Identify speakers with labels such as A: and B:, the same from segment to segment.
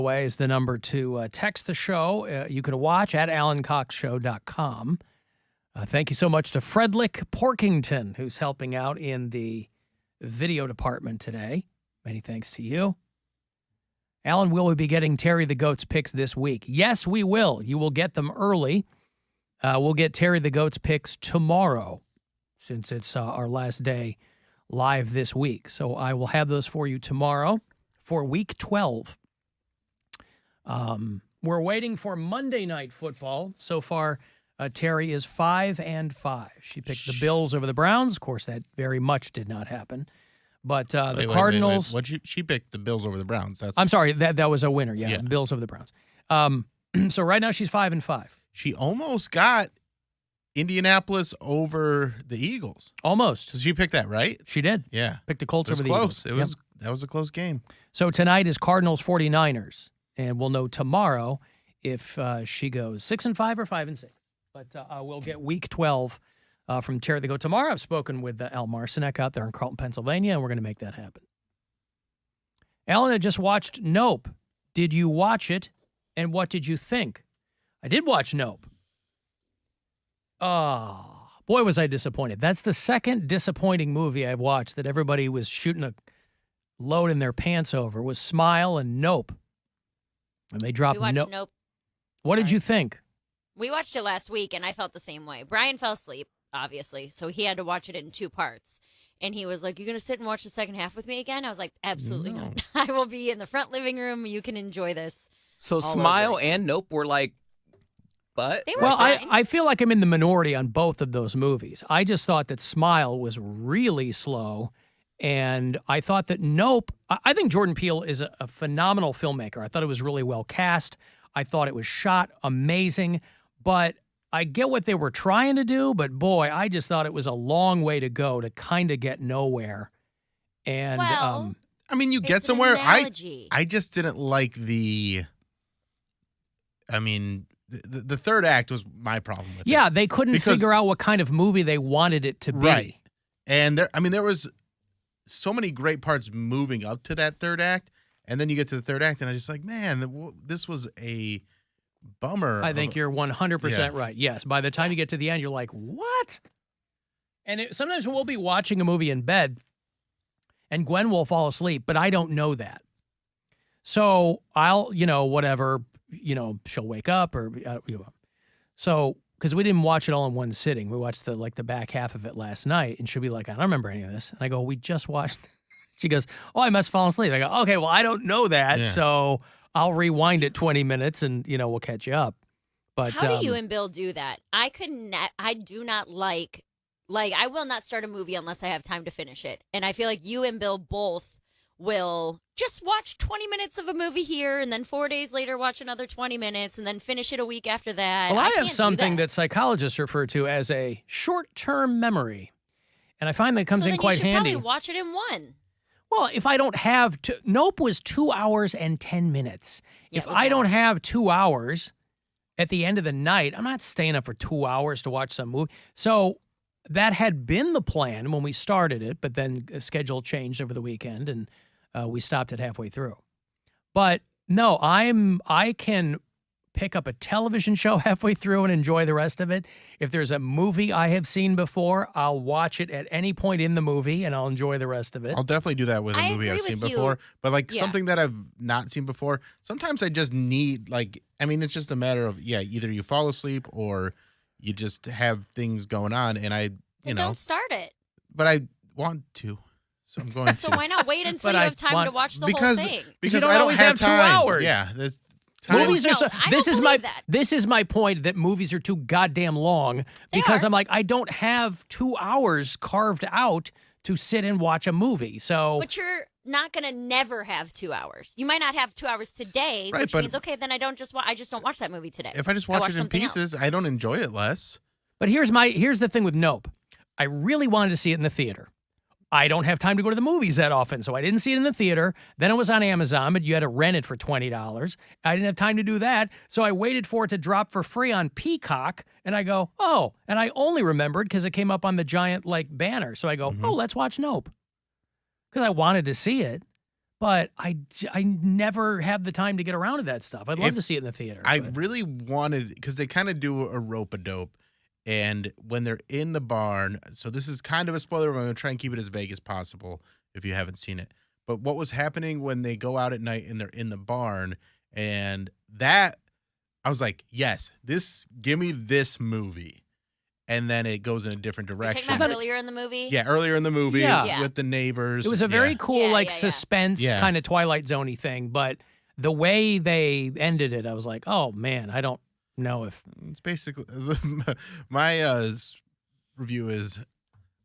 A: Way is the number to text the show. You can watch at alancoxshow.com. Thank you so much to Fredlick Porkington, who's helping out in the video department today. Many thanks to you. Alan, will we be getting Terry the Goat's picks this week? Yes, we will. You will get them early. We'll get Terry the Goat's picks tomorrow, since it's our last day live this week. So I will have those for you tomorrow for Week 12. We're waiting for Monday Night Football. So far, Terry is 5-5. She picked the Bills over the Browns. Of course, that very much did not happen. But the Cardinals.
B: What she picked the Bills over the Browns?
A: I'm sorry, that was a winner. Yeah, Bills over the Browns. So right now she's 5-5.
B: She almost got Indianapolis over the Eagles.
A: Almost.
B: So she picked that, right?
A: She did.
B: Yeah,
A: picked the Colts over the
B: close.
A: Eagles.
B: That was a close game.
A: So tonight is Cardinals 49ers, and we'll know tomorrow if she goes 6-5 or 5-6. But we'll get Week 12 from Terry the Goat tomorrow. I've spoken with Al Marcinek out there in Carlton, Pennsylvania, and we're going to make that happen. Alan had just watched Nope. Did you watch it, and what did you think? I did watch Nope. Oh, boy, was I disappointed. That's the second disappointing movie I've watched that everybody was shooting a load in their pants over, was Smile and Nope. And they dropped
C: Nope.
A: What did you think?
C: We watched it last week, and I felt the same way. Brian fell asleep, obviously, so he had to watch it in 2 parts. And he was like, "You going to sit and watch the second half with me again?" I was like, "Absolutely not. I will be in the front living room. You can enjoy this."
D: So Smile and Nope were like, but?
A: Well, I feel like I'm in the minority on both of those movies. I just thought that Smile was really slow, and I thought that Nope, I think Jordan Peele is a phenomenal filmmaker. I thought it was really well cast. I thought it was shot amazing, but I get what they were trying to do, but boy, I just thought it was a long way to go to kind of get nowhere. And
C: well,
B: I mean, you get somewhere. I just didn't like the. I mean, the third act was my problem with it.
A: Yeah, they couldn't figure out what kind of movie they wanted it to be.
B: Right. And there was so many great parts moving up to that third act, and then you get to the third act, and I was just like, man, this was a bummer.
A: I think you're 100% right. Yes. By the time you get to the end, you're like, what? And sometimes we'll be watching a movie in bed, and Gwen will fall asleep, but I don't know that. So I'll, whatever, she'll wake up or, so, because we didn't watch it all in one sitting. We watched the back half of it last night, and she'll be like, I don't remember any of this. And I go, we just watched. She goes, oh, I must have fallen asleep. I go, okay, well, I don't know that. Yeah. So I'll rewind it 20 minutes and, we'll catch you up. But
C: how do you and Bill do that? I do not like, I will not start a movie unless I have time to finish it. And I feel like you and Bill both will just watch 20 minutes of a movie here and then 4 days later watch another 20 minutes and then finish it a week after that.
A: Well, I have something that psychologists refer to as a short-term memory. And I find that comes in quite handy.
C: You should probably watch it in one.
A: Well, if I don't have to, Nope was 2 hours and 10 minutes. Yeah, if I don't have 2 hours at the end of the night, I'm not staying up for 2 hours to watch some movie. So that had been the plan when we started it, but then the schedule changed over the weekend and we stopped it halfway through. But no, I can pick up a television show halfway through and enjoy the rest of it. If there's a movie I have seen before, I'll watch it at any point in the movie and I'll enjoy the rest of it.
B: I'll definitely do that with a movie I've seen before. But something that I've not seen before, sometimes I just need it's just a matter of, either you fall asleep or you just have things going on and
C: don't start it.
B: But I want to. So I'm going to.
C: So why not wait until you have time to watch the whole thing?
A: Because you don't always have 2 hours.
B: Yeah.
A: Movies are this is my point that movies are too goddamn long because I'm like, I don't have 2 hours carved out to sit and watch a movie. So
C: But you're not going to never have 2 hours. You might not have 2 hours today, which means okay, then I just don't watch that movie today.
B: If I just watch it in pieces, I don't enjoy it less.
A: But here's the thing with Nope. I really wanted to see it in the theater. I don't have time to go to the movies that often, so I didn't see it in the theater. Then it was on Amazon, but you had to rent it for $20. I didn't have time to do that, so I waited for it to drop for free on Peacock, and I go, oh, and I only remembered because it came up on the giant, banner. So I go, oh, let's watch Nope. Because I wanted to see it. but I never have the time to get around to that stuff. I'd love to see it in the theater.
B: I really wanted, because they kind of do a rope-a-dope, and when they're in the barn, so this is kind of a spoiler, but I'm going to try and keep it as vague as possible if you haven't seen it. But what was happening when they go out at night and they're in the barn, and that, I was like, yes, give me this movie. And then it goes in a different direction.
C: You're talking about earlier in the movie?
B: Yeah, earlier in the movie with the neighbors.
A: It was a very cool, suspense
B: Yeah.
A: kind of Twilight Zone-y thing, but the way they ended it, I was like, oh, man, I don't know if...
B: It's basically... My review is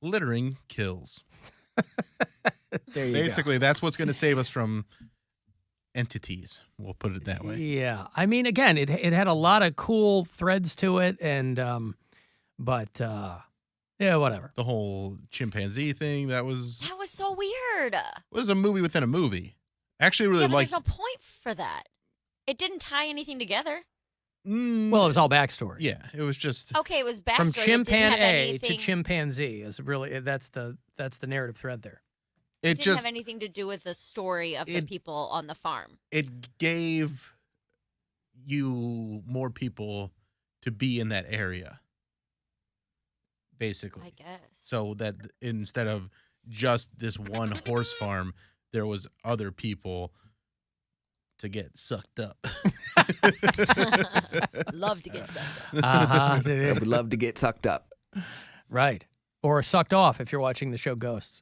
B: littering kills.
A: There you
B: Basically, that's what's going to save us from entities. We'll put it that way.
A: Yeah. I mean, again, it had a lot of cool threads to it, and... But, yeah, whatever.
B: The whole chimpanzee thing, that was
C: so weird.
B: It was a movie within a movie. Actually, really
C: There's
B: like.
C: no point for that. It didn't tie anything together.
A: Well, it was all backstory.
B: Yeah, it was just.
C: Okay, it was backstory.
A: From chimpan A
C: anything...
A: to chimpanzee is really that's the narrative thread there.
C: It didn't have anything to do with the story of the people on the farm.
B: It gave you more people to be in that area. Basically,
C: I guess.
B: So that instead of just this one horse farm, there was other people to get sucked up.
C: Love to get sucked up.
D: I would love to get sucked up.
A: Right. Or sucked off if you're watching the show Ghosts.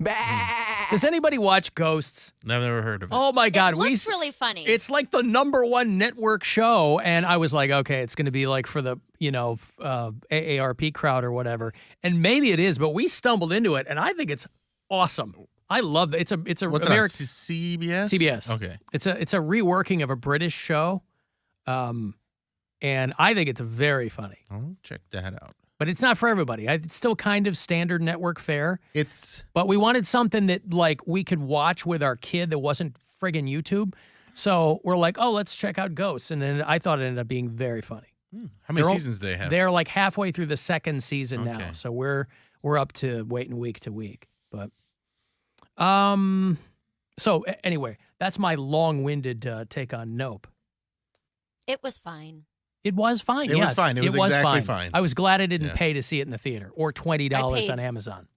A: Does anybody watch Ghosts?
B: I've never heard of it.
A: Oh, my God.
C: It looks really funny.
A: It's like the #1 network show, and I was like, okay, it's going to be like for the, AARP crowd or whatever. And maybe it is, but we stumbled into it, and I think it's awesome. I love it. It's a
B: What's
A: American
B: CBS?
A: CBS.
B: Okay.
A: It's a reworking of a British show, and I think it's very funny.
B: I'll check that out.
A: But it's not for everybody. It's still kind of standard network fare.
B: But
A: we wanted something that we could watch with our kid that wasn't friggin' YouTube. So we're like, oh, let's check out Ghosts. And then I thought it ended up being very funny.
B: How many seasons do they have?
A: They're like halfway through the second season now.
B: Okay.
A: So we're up to waiting week to week. But so anyway, that's my long-winded take on Nope.
C: It was fine.
A: It was fine.
B: It
A: yes.
B: was fine. It was exactly fine.
A: I was glad I didn't pay to see it in the theater or $20 on Amazon.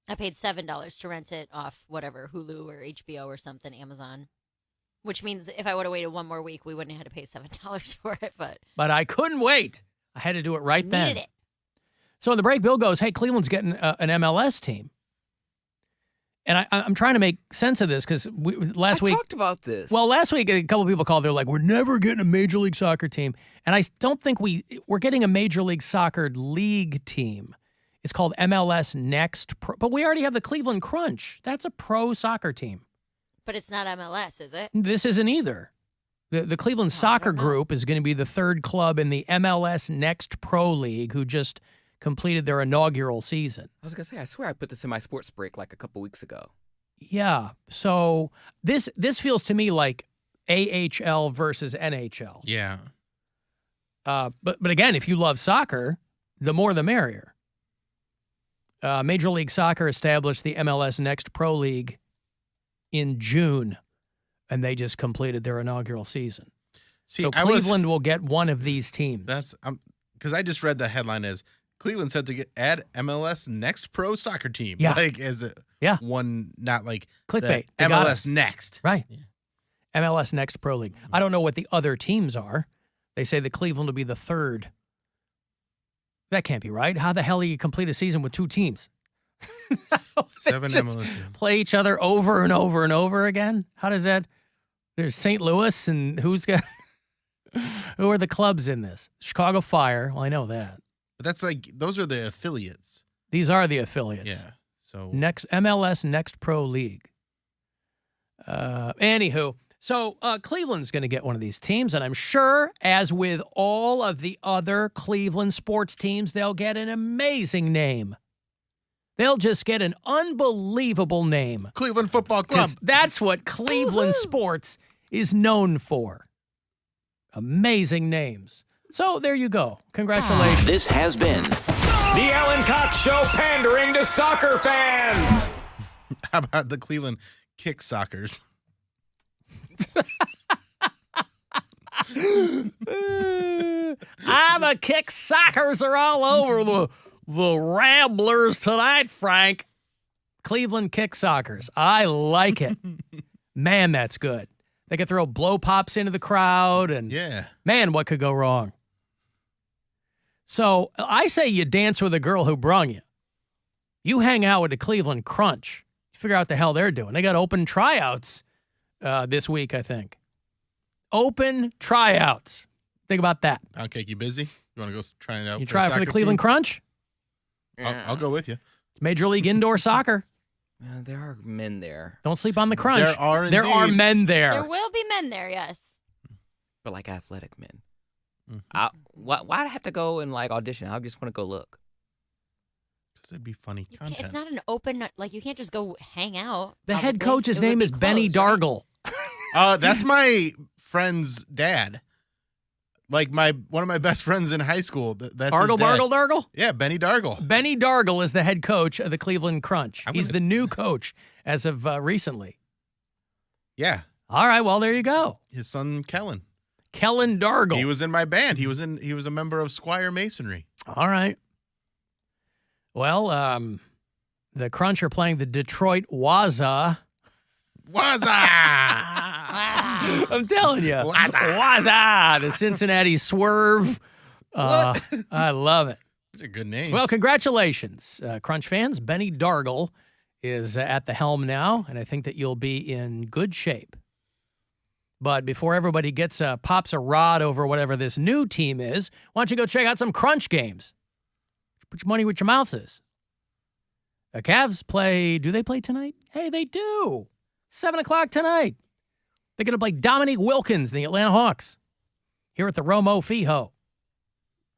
C: I paid $7 to rent it off whatever, Hulu or HBO or something, Amazon. Which means if I would have waited one more week, we wouldn't have had to pay $7 for it. But
A: I couldn't wait. I had to do it right then.
C: Needed it.
A: So in the break, Bill goes, hey, Cleveland's getting an MLS team. And I'm trying to make sense of this because last week...
D: I talked about this.
A: Well, last week, a couple of people called. They're like, we're never getting a Major League Soccer team. And I don't think we're getting a Major League Soccer league team. It's called MLS Next Pro. But we already have the Cleveland Crunch. That's a pro soccer team.
C: But it's not MLS, is it?
A: This isn't either. The Cleveland Soccer Group is going to be the third club in the MLS Next Pro League who just completed their inaugural season.
D: I was going to say, I swear I put this in my sports break like a couple weeks ago.
A: Yeah. So this feels to me like AHL versus NHL.
B: Yeah.
A: But again, if you love soccer, the more the merrier. Major League Soccer established the MLS Next Pro League in June, and they just completed their inaugural season. So Cleveland will get one of these teams.
B: That's because I just read the headline as Cleveland said to add MLS Next Pro Soccer Team.
A: Yeah.
B: Like as a one, not like
A: clickbait.
B: MLS Next.
A: Right. Yeah. MLS Next Pro League. I don't know what the other teams are. They say that Cleveland will be the third. That can't be right. How the hell do you complete a season with two teams?
B: 7 MLS.
A: Play each other over and over and over again? How does that? There's St. Louis, and who are the clubs in this? Chicago Fire. Well, I know that.
B: But that's like, those are the affiliates.
A: These are the affiliates.
B: Yeah. So
A: MLS Next Pro League. Anywho, so Cleveland's going to get one of these teams, and I'm sure, as with all of the other Cleveland sports teams, they'll get an amazing name. They'll just get an unbelievable name.
B: Cleveland Football Club.
A: That's what Cleveland sports is known for. Amazing names. So there you go. Congratulations.
E: This has been
F: the Alan Cox Show, pandering to soccer fans.
B: How about the Cleveland Kick Sockers?
A: The kick sockers are all over the Ramblers tonight, Frank. Cleveland kick sockers. I like it. Man, that's good. They could throw blow pops into the crowd, and man, what could go wrong? So I say you dance with a girl who brung you. You hang out with the Cleveland Crunch. Figure out what the hell they're doing. They got open tryouts this week, I think. Open tryouts. Think about that.
B: Poundcake, you busy? You want to go try it out?
A: You try it for the Cleveland Crunch?
B: I'll go with you.
A: It's Major League Indoor Soccer.
D: There are men there.
A: Don't sleep on the Crunch.
B: There are
A: men there.
C: There will be men there, yes.
D: But like athletic men. Why'd I have to go and like audition? I just want to go look.
B: Because it'd be funny content.
C: It's not an open, like you can't just go hang out.
A: The head coach's name is Benny Dargle.
B: That's my friend's dad. Like one of my best friends in high school. That's
A: Argle,
B: his dad.
A: Dargle?
B: Yeah, Benny Dargle.
A: Benny Dargle is the head coach of the Cleveland Crunch. He's the new coach as of recently.
B: Yeah.
A: All right, well, there you go.
B: His son, Kellen.
A: Kellen Dargle.
B: He was in my band. He was a member of Squire Masonry.
A: All right. Well, the Crunch are playing the Detroit Waza. I'm telling you. Waza. The Cincinnati Swerve. I love it.
B: Those are good names.
A: Well, congratulations, Crunch fans. Benny Dargle is at the helm now, and I think that you'll be in good shape. But before everybody pops a rod over whatever this new team is, why don't you go check out some Crunch games? Put your money where your mouth is. The Cavs play. Do they play tonight? Hey, they do. 7 o'clock tonight. They're going to play Dominique Wilkins, the Atlanta Hawks, here at the Romo Fijo.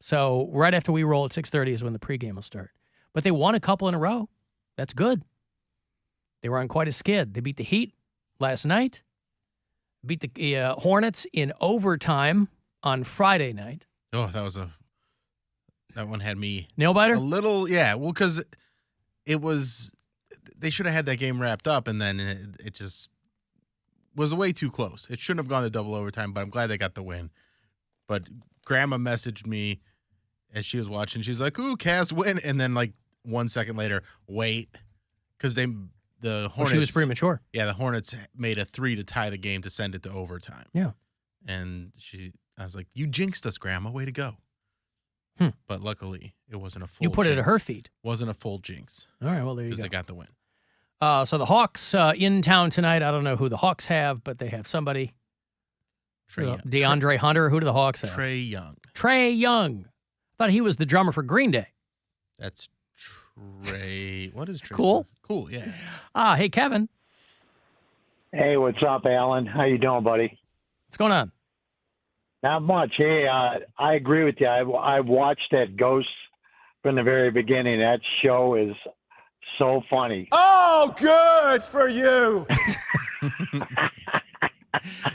A: So right after we roll at 6:30 is when the pregame will start. But they won a couple in a row. That's good. They were on quite a skid. They beat the Heat last night. Beat the Hornets in overtime on Friday night.
B: Oh, that one had me
A: nail biter.
B: A little, yeah. Well, because they should have had that game wrapped up, and then it just was way too close. It shouldn't have gone to double overtime, but I'm glad they got the win. But Grandma messaged me as she was watching. She's like, "Ooh, Cavs win," and then like 1 second later, wait, because the Hornets.
A: She was premature.
B: Yeah, the Hornets made a 3 to tie the game to send it to overtime.
A: Yeah,
B: and I was like, "You jinxed us, Grandma. Way to go." But luckily, it wasn't a full.
A: You put
B: jinx.
A: it at her feet.
B: Wasn't a full jinx.
A: All right, well there you go.
B: Because they got the win.
A: So the Hawks in town tonight. I don't know who the Hawks have, but they have somebody. DeAndre Hunter. Who do the Hawks have?
B: Trae Young.
A: Trae Young. I thought he was the drummer for Green Day.
B: That's Trae. What is Trae?
A: Cool.
B: Cool, yeah.
A: Hey, Kevin.
E: Hey, what's up, Alan? How you doing, buddy?
A: What's going on?
E: Not much. Hey, I agree with you. I watched that Ghost from the very beginning. That show is so funny.
F: Oh, good for you.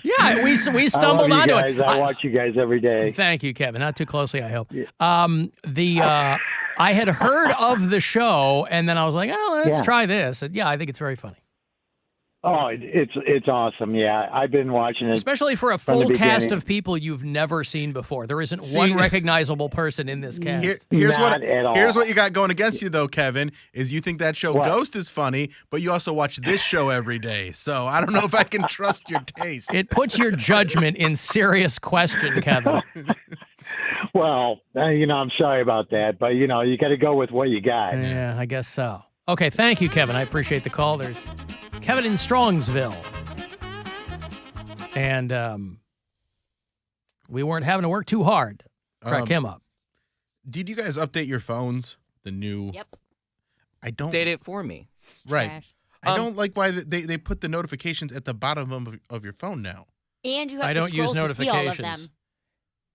A: Yeah, we stumbled onto it.
E: I watch you guys every day.
A: Thank you, Kevin. Not too closely, I hope. Yeah. I had heard of the show, and then I was like, oh, let's try this. And yeah, I think it's very funny.
E: Oh, it's awesome. Yeah, I've been watching it.
A: Especially for a full cast of people you've never seen before. There isn't one recognizable person in this cast.
B: Here's what you got going against you, though, Kevin, is you think that show Ghost is funny, but you also watch this show every day. So I don't know if I can trust your taste.
A: It puts your judgment in serious question, Kevin.
E: Well, I'm sorry about that, but, you got to go with what you got.
A: Yeah, I guess so. Okay, thank you, Kevin. I appreciate the call. There's Kevin in Strongsville. And we weren't having to work too hard to crack him up.
B: Did you guys update your phones? The new...
C: Yep.
B: I don't...
D: Update it for me.
B: Right.
C: Trash.
B: I don't like why they put the notifications at the bottom of your phone now.
C: And you have
A: I
C: to
A: don't
C: scroll
A: use
C: to see all of
A: notifications.
C: them.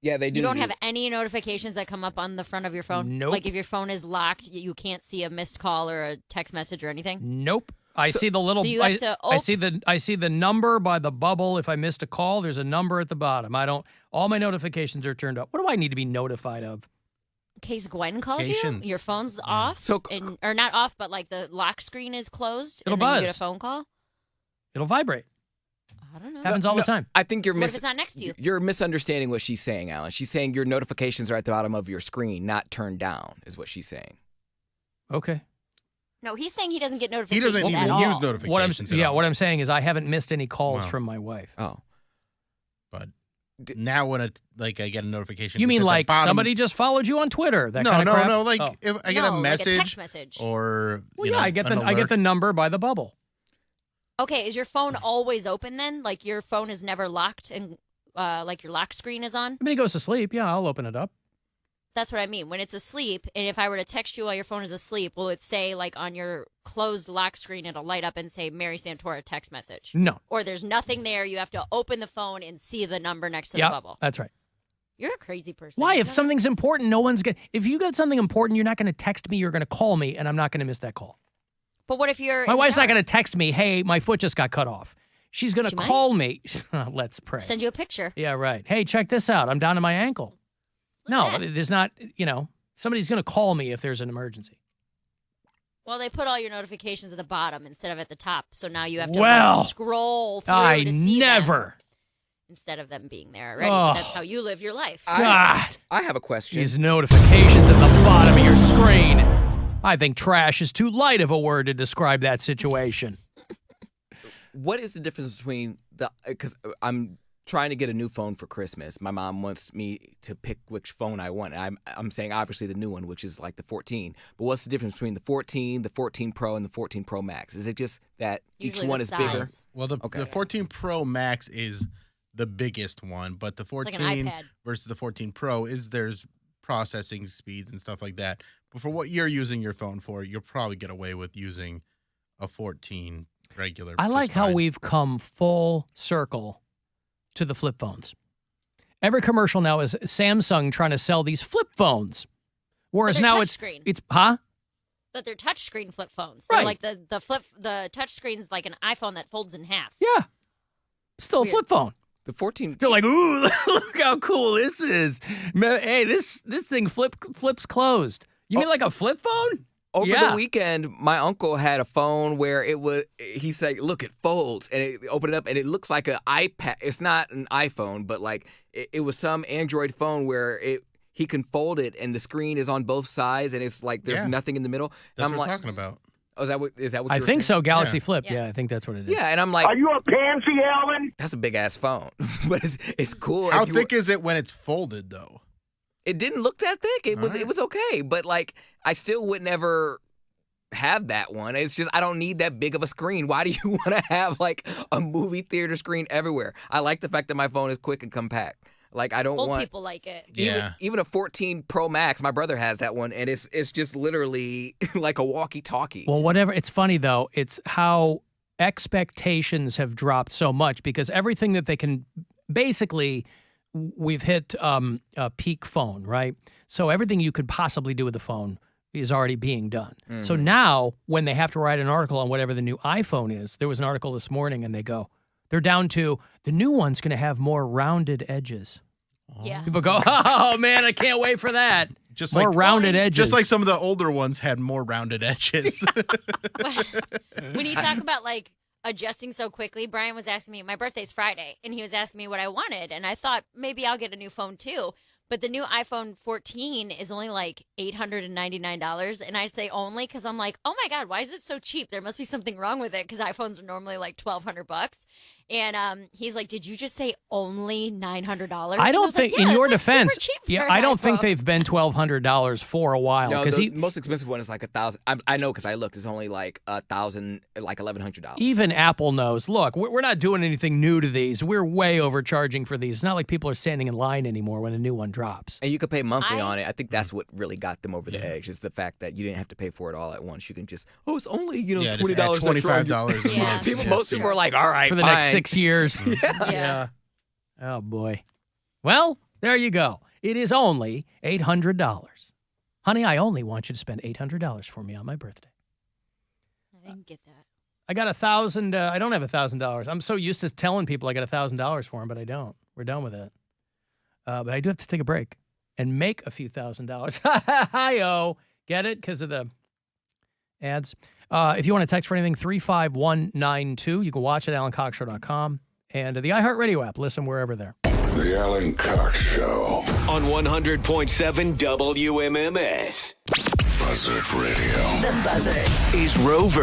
D: Yeah, they do.
C: You don't have any notifications that come up on the front of your phone?
A: Nope.
C: Like if your phone is locked, you can't see a missed call or a text message or anything?
A: Nope. I see the little.
C: So you have to
A: I see the number by the bubble. If I missed a call, there's a number at the bottom. All my notifications are turned off. What do I need to be notified of?
C: In case Gwen calls you, your phone's off. Or not off, but like the lock screen is closed.
A: It'll
C: and then
A: buzz.
C: You get a phone call.
A: It'll vibrate.
C: Oh, I don't know.
A: Happens all the time.
D: I think
C: What if it's not next to you?
D: You're misunderstanding what she's saying, Alan. She's saying your notifications are at the bottom of your screen, not turned down, is what she's saying.
A: Okay.
C: No, he's saying he doesn't get
B: He
C: notifications
B: doesn't
C: at
B: even
C: all.
B: use notifications. at all.
A: What I'm saying is I haven't missed any calls
B: Wow.
A: from my wife.
D: Oh.
B: But now when I get a notification,
A: You
B: it's
A: mean
B: at the
A: like
B: bottom-
A: somebody just followed you on Twitter? That
B: No,
A: kind of crap?
B: no. Like
A: Oh.
B: if I get
C: No,
B: a
C: like
B: message,
C: text message.
B: or
A: Well,
B: you
A: yeah,
B: know,
A: I get
B: an
A: the
B: alert.
A: number by the bubble.
C: Okay, is your phone always open then? Like your phone is never locked and like your lock screen is on?
A: I mean, he goes to sleep. Yeah, I'll open it up.
C: That's what I mean. When it's asleep, and if I were to text you while your phone is asleep, will it say like on your closed lock screen, it'll light up and say Mary Santora text message?
A: No.
C: Or there's nothing there. You have to open the phone and see the number next to the
A: Yep,
C: bubble.
A: that's right.
C: You're a crazy person.
A: Why?
C: You
A: If
C: know
A: something's important, no one's going to... If you got something important, you're not going to text me. You're going to call me, and I'm not going to miss that call.
C: that? But what if you're
A: My wife's not going to text me, hey, my foot just got cut off. She's going to
C: She might.
A: call me. Let's pray.
C: send you a picture?
A: Yeah, right. Hey, check this out. I'm down to my ankle. No,
C: at that.
A: there's not, somebody's going to call me if there's an emergency.
C: Well, they put all your notifications at the bottom instead of at the top, so now you have to
A: Well,
C: scroll through
A: I
C: to see
A: never.
C: them instead of them being there already.
A: Oh.
C: That's how you live your life.
A: God.
D: I have a question.
A: These notifications at the bottom of your screen. I think trash is too light of a word to describe that situation.
D: What is the difference between because I'm trying to get a new phone for Christmas. My mom wants me to pick which phone I want. I'm saying obviously the new one, which is like the 14. But what's the difference between the 14, the 14 Pro, and the 14 Pro Max? Is it just that
C: Usually
D: each one
C: the
D: is bigger?
C: size.
B: Well, the 14 Pro Max is the biggest one, but the 14
C: like an iPad.
B: versus the 14 Pro there's processing speeds and stuff like that. But for what you're using your phone for, you'll probably get away with using a 14 regular.
A: I like
B: just
A: how
B: fine.
A: we've come full circle to the flip phones. Every commercial now is Samsung trying to sell these flip phones. Whereas
C: they're
A: now
C: touchscreen.
A: it's
C: But they're touchscreen flip phones.
A: Right.
C: They're like the touchscreen's like an iPhone that folds in half.
A: Yeah. Still
C: Weird.
A: a flip phone.
D: The 14.
A: They're like, ooh, look how cool this is. Hey, this thing flips closed. You mean like a flip phone?
D: Over
A: Yeah.
D: the weekend, my uncle had a phone where he said, look, it folds. And it opened it up, and it looks like an iPad. It's not an iPhone, but like it was some Android phone where he can fold it, and the screen is on both sides, and it's like there's
B: Yeah.
D: nothing in the middle.
B: That's
D: and I'm
B: what
D: like,
B: I'm talking about.
D: oh, is that what you
A: I
D: were
A: think
D: saying?
A: so. Galaxy
B: Yeah.
A: Flip.
C: Yeah.
A: Yeah, I think that's what it is.
D: Yeah, and I'm like,
F: Are you a pansy, Alan?
D: that's a big ass phone, but it's cool.
B: How
D: if you-
B: thick is it when it's folded, though?
D: It didn't look that thick. It was
B: Alright.
D: it was okay, but like I still would never have that one. It's just I don't need that big of a screen. Why do you want to have like a movie theater screen everywhere? I like the fact that my phone is quick and compact. Like I don't
C: Old
D: want
C: people like it.
B: Yeah.
D: even a 14 Pro Max. My brother has that one, and it's just literally like a walkie-talkie.
A: Well, whatever. It's funny, though. It's how expectations have dropped so much because everything that they can basically, we've hit a peak phone, right? So everything you could possibly do with the phone is already being done. So now when they have to write an article on whatever the new iPhone is, there was an article this morning and they're down to the new one's going to have more rounded edges.
C: Yeah.
A: People go, oh man, I can't wait for that.
B: Just
A: More
B: like
A: rounded edges.
B: Just like some of the older ones had more rounded edges.
C: When you talk about like adjusting so quickly, Brian was asking me, my birthday's Friday, and he was asking me what I wanted, and I thought maybe I'll get a new phone too. But the new iPhone 14 is only like $899, and I say only because I'm like, oh my God, why is it so cheap? There must be something wrong with it because iPhones are normally like $1,200. And he's like, did you just say only $900?
A: I don't think, in your defense, I don't think
C: they.
A: they've been $1,200 for a while.
D: No,
A: Because
D: the most expensive one is like $1,000. I know because I looked. It's only like $1,000, like $1,100.
A: even Apple knows, look, we're not doing anything new to these. We're way overcharging for these. It's not like people are standing in line anymore when a new one drops.
D: And you could pay monthly
C: I-
D: on it. I think that's what really got them over the edge is the fact that you didn't have to pay for it all at once. You can just, it's only,
B: Yeah, just
D: $20
B: add
D: extra.
B: $25 a
C: Yeah.
B: month.
D: People, most people are like, all right,
A: For the next
D: fine.
A: 6 years.
C: Yeah.
A: Oh, boy. Well, there you go. It is only $800. Honey, I only want you to spend $800 for me on my birthday.
C: I didn't get that.
A: I got $1,000. I don't have $1,000. I'm so used to telling people I got $1,000 for them, but I don't. We're done with it. But I do have to take a break and make a few $1,000. Hi-oh. Get it? Because of the ads. If you want to text for anything, 35192. You can watch at AlanCoxShow.com. and the iHeartRadio app. Listen wherever there.
G: The Alan Cox Show. On 100.7 WMMS. Buzzard Radio.
H: The Buzzard.
G: Is Rover.